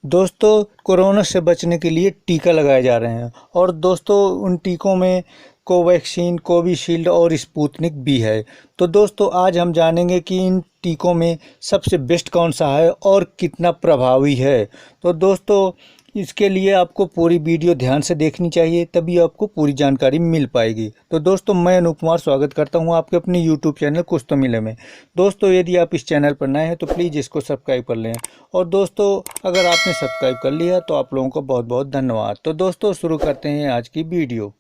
दोस्तों, कोरोना से बचने के लिए टीका लगाए जा रहे हैं और दोस्तों उन टीकों में कोवैक्सीन, कोविशील्ड और स्पुतनिक भी है। तो दोस्तों आज हम जानेंगे कि इन टीकों में सबसे बेस्ट कौन सा है और कितना प्रभावी है। तो दोस्तों इसके लिए आपको पूरी वीडियो ध्यान से देखनी चाहिए, तभी आपको पूरी जानकारी मिल पाएगी। तो दोस्तों मैं अनूप कुमार स्वागत करता हूं आपके अपने यूट्यूब चैनल कुछ तो मिले में। दोस्तों यदि आप इस चैनल पर नए हैं तो प्लीज़ इसको सब्सक्राइब कर लें, और दोस्तों अगर आपने सब्सक्राइब कर लिया तो आप लोगों को बहुत बहुत धन्यवाद। तो दोस्तों शुरू करते हैं आज की वीडियो।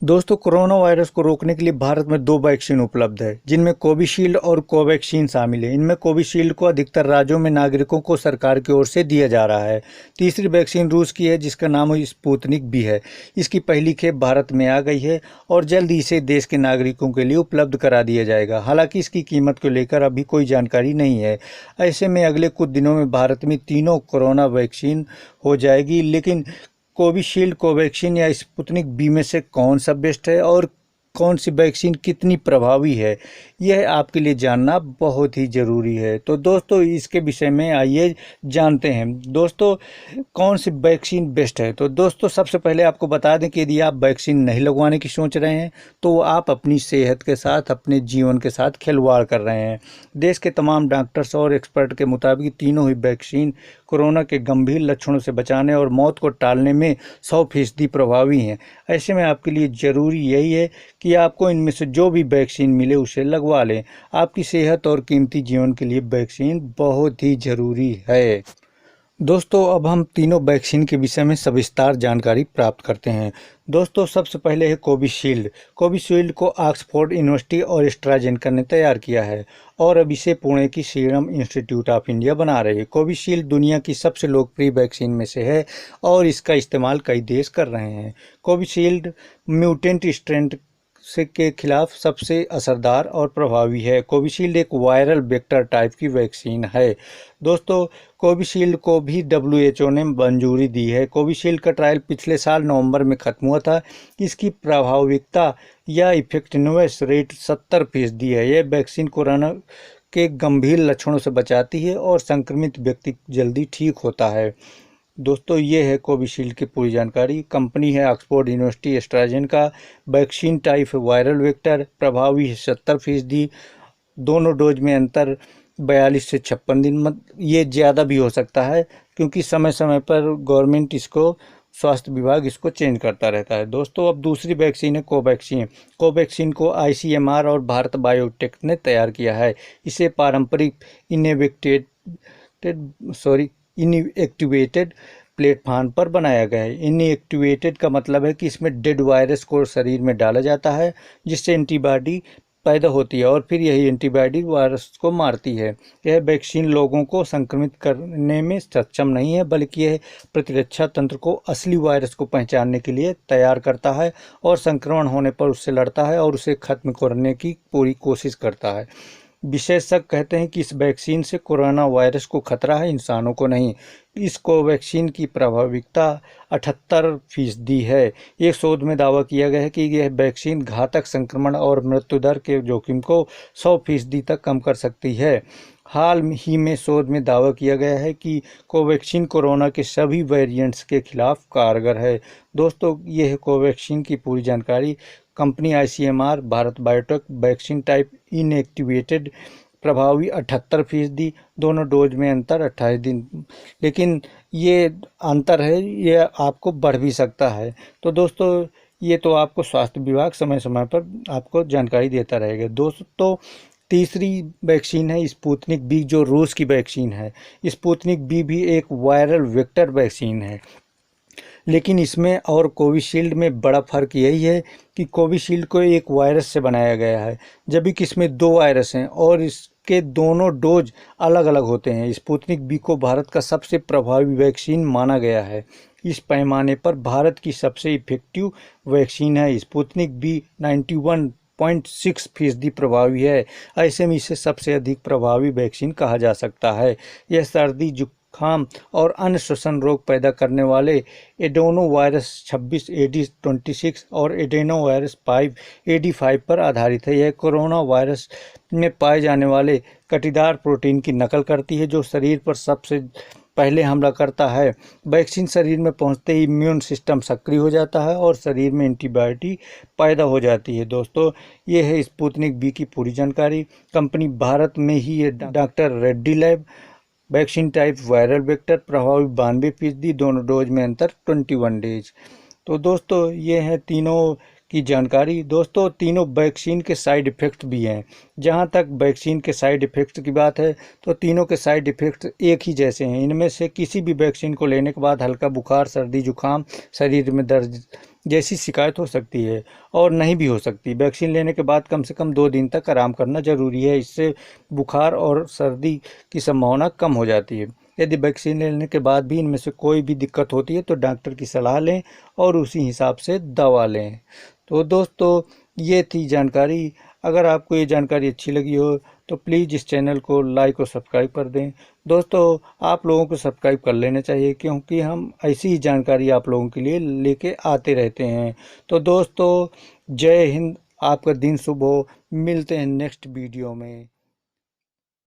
दोस्तों कोरोना वायरस को रोकने के लिए भारत में 2 वैक्सीन उपलब्ध है, जिनमें कोविशील्ड और कोवैक्सीन शामिल है। इनमें कोविशील्ड को अधिकतर राज्यों में नागरिकों को सरकार की ओर से दिया जा रहा है। तीसरी वैक्सीन रूस की है, जिसका नाम स्पुतनिक भी है। इसकी पहली खेप भारत में आ गई है और जल्द ही इसे देश के नागरिकों के लिए उपलब्ध करा दिया जाएगा। हालांकि इसकी कीमत को लेकर अभी कोई जानकारी नहीं है। ऐसे में अगले कुछ दिनों में भारत में तीनों कोरोना वैक्सीन हो जाएगी, लेकिन कोविशील्ड, कोवैक्सीन या स्पुतनिक बी में से कौन सा बेस्ट है और कौन सी वैक्सीन कितनी प्रभावी है, यह आपके लिए जानना बहुत ही ज़रूरी है। तो दोस्तों इसके विषय में आइए जानते हैं। दोस्तों कौन सी वैक्सीन बेस्ट है, तो दोस्तों सबसे पहले आपको बता दें कि यदि आप वैक्सीन नहीं लगवाने की सोच रहे हैं तो आप अपनी सेहत के साथ, अपने जीवन के साथ खिलवाड़ कर रहे हैं। देश के तमाम डॉक्टर्स और एक्सपर्ट के मुताबिक तीनों ही वैक्सीन कोरोना के गंभीर लक्षणों से बचाने और मौत को टालने में 100% प्रभावी हैं। ऐसे में आपके लिए ज़रूरी यही है कि आपको इनमें से जो भी वैक्सीन मिले उसे लगवा लें। आपकी सेहत और कीमती जीवन के लिए वैक्सीन बहुत ही ज़रूरी है। दोस्तों अब हम तीनों वैक्सीन के विषय में सविस्तार जानकारी प्राप्त करते हैं। दोस्तों सबसे पहले है कोविशील्ड। कोविशील्ड को ऑक्सफोर्ड यूनिवर्सिटी और एस्ट्राजेनेका ने तैयार किया है और अब इसे पुणे की सीरम इंस्टीट्यूट ऑफ इंडिया बना रही है। कोविशील्ड दुनिया की सबसे लोकप्रिय वैक्सीन में से है और इसका इस्तेमाल कई देश कर रहे हैं। कोविशील्ड म्यूटेंट स्ट्रेन से के खिलाफ सबसे असरदार और प्रभावी है। कोविशील्ड एक वायरल वेक्टर टाइप की वैक्सीन है। दोस्तों कोविशील्ड को भी WHO ने मंजूरी दी है। कोविशील्ड का ट्रायल पिछले साल नवंबर में खत्म हुआ था। इसकी प्रभाविकता या इफेक्टिवनेस रेट 70% है। यह वैक्सीन कोरोना के गंभीर लक्षणों से बचाती है और संक्रमित व्यक्ति जल्दी ठीक होता है। दोस्तों ये है कोविशील्ड की पूरी जानकारी। कंपनी है Oxford university AstraZeneca. Vaccine type viral vector, प्रभावी है 70%। दोनों डोज में अंतर 42 से 56 दिन, ये ज़्यादा भी हो सकता है क्योंकि समय समय पर गवर्नमेंट इसको, स्वास्थ्य विभाग इसको चेंज करता रहता है। दोस्तों अब दूसरी वैक्सीन है कोवैक्सीन। कोवैक्सीन को ICMR और भारत बायोटेक ने तैयार किया है। इसे पारंपरिक इनएक्टिवेटेड प्लेटफॉर्म पर बनाया गया है। इनएक्टिवेटेड का मतलब है कि इसमें डेड वायरस को शरीर में डाला जाता है, जिससे एंटीबॉडी पैदा होती है और फिर यही एंटीबॉडी वायरस को मारती है। यह वैक्सीन लोगों को संक्रमित करने में सक्षम नहीं है, बल्कि यह प्रतिरक्षा तंत्र को असली वायरस को पहचानने के लिए तैयार करता है और संक्रमण होने पर उससे लड़ता है और उसे खत्म करने की पूरी कोशिश करता है। विशेषज्ञ कहते हैं कि इस वैक्सीन से कोरोना वायरस को खतरा है, इंसानों को नहीं। इस कोवैक्सीन की प्रभाविकता 78% है। एक शोध में दावा किया गया है कि यह वैक्सीन घातक संक्रमण और मृत्यु दर के जोखिम को 100% तक कम कर सकती है। हाल ही में शोध में दावा किया गया है कि कोवैक्सीन कोरोना के सभी वेरिएंट्स के खिलाफ कारगर है। दोस्तों ये है कोवैक्सीन की पूरी जानकारी। Company ICMR, Bharat biotech, vaccine type inactivated, प्रभावी 78%, दोनों डोज में अंतर 28 दिन, लेकिन ये अंतर है, ये आपको बढ़ भी सकता है। तो दोस्तों ये तो आपको स्वास्थ्य विभाग समय समय पर आपको जानकारी देता रहेगा। दोस्तों तीसरी वैक्सीन है स्पुतनिक बी, जो रूस की वैक्सीन है। स्पुतनिक बी भी एक वायरल वेक्टर वैक्सीन है, लेकिन इसमें और कोविशील्ड में बड़ा फर्क यही है कि कोविशील्ड को एक वायरस से बनाया गया है, जबकि कि इसमें 2 वायरस हैं और इसके दोनों डोज अलग अलग होते हैं। स्पुतनिक बी को भारत का सबसे प्रभावी वैक्सीन माना गया है। इस पैमाने पर भारत की सबसे इफेक्टिव वैक्सीन है। स्पुतनिक बी 91.6% प्रभावी है। ऐसे में इसे सबसे अधिक प्रभावी वैक्सीन कहा जा सकता है। यह सर्दी, जुकाम और अन्य श्वसन रोग पैदा करने वाले एडेनो वायरस 26 AD26 और एडेनो वायरस 5 AD5 पर आधारित है। यह कोरोना वायरस में पाए जाने वाले कटीदार प्रोटीन की नकल करती है, जो शरीर पर सबसे पहले हमला करता है। वैक्सीन शरीर में पहुंचते ही इम्यून सिस्टम सक्रिय हो जाता है और शरीर में एंटीबॉडी पैदा हो जाती है। दोस्तों, ये है स्पुतनिक बी की पूरी जानकारी। कंपनी भारत में ही है। Doctor Reddy lab. Vaccine type viral vector, प्रभावी 92%, दोनों डोज में अंतर 21 डेज। तो दोस्तों, ये हैं तीनों की जानकारी। दोस्तों, तीनों वैक्सीन के साइड इफ़ेक्ट भी हैं। जहां तक वैक्सीन के साइड इफ़ेक्ट्स की बात है तो तीनों के साइड इफ़ेक्ट्स एक ही जैसे हैं। इनमें से किसी भी वैक्सीन को लेने के बाद हल्का बुखार, सर्दी, जुकाम, शरीर में दर्द जैसी शिकायत हो सकती है और नहीं भी हो सकती। वैक्सीन लेने के बाद कम से कम 2 दिन तक आराम करना जरूरी है। इससे बुखार और सर्दी की संभावना कम हो जाती है। यदि वैक्सीन लेने के बाद भी इनमें से कोई भी दिक्कत होती है तो डॉक्टर की सलाह लें और उसी हिसाब से दवा लें। तो दोस्तों, ये थी जानकारी। अगर आपको ये जानकारी अच्छी लगी हो तो प्लीज़ इस चैनल को लाइक और सब्सक्राइब कर दें। दोस्तों, आप लोगों को सब्सक्राइब कर लेना चाहिए क्योंकि हम ऐसी ही जानकारी आप लोगों के लिए लेके आते रहते हैं। तो दोस्तों, जय हिंद। आपका दिन शुभ हो। मिलते हैं नेक्स्ट वीडियो में।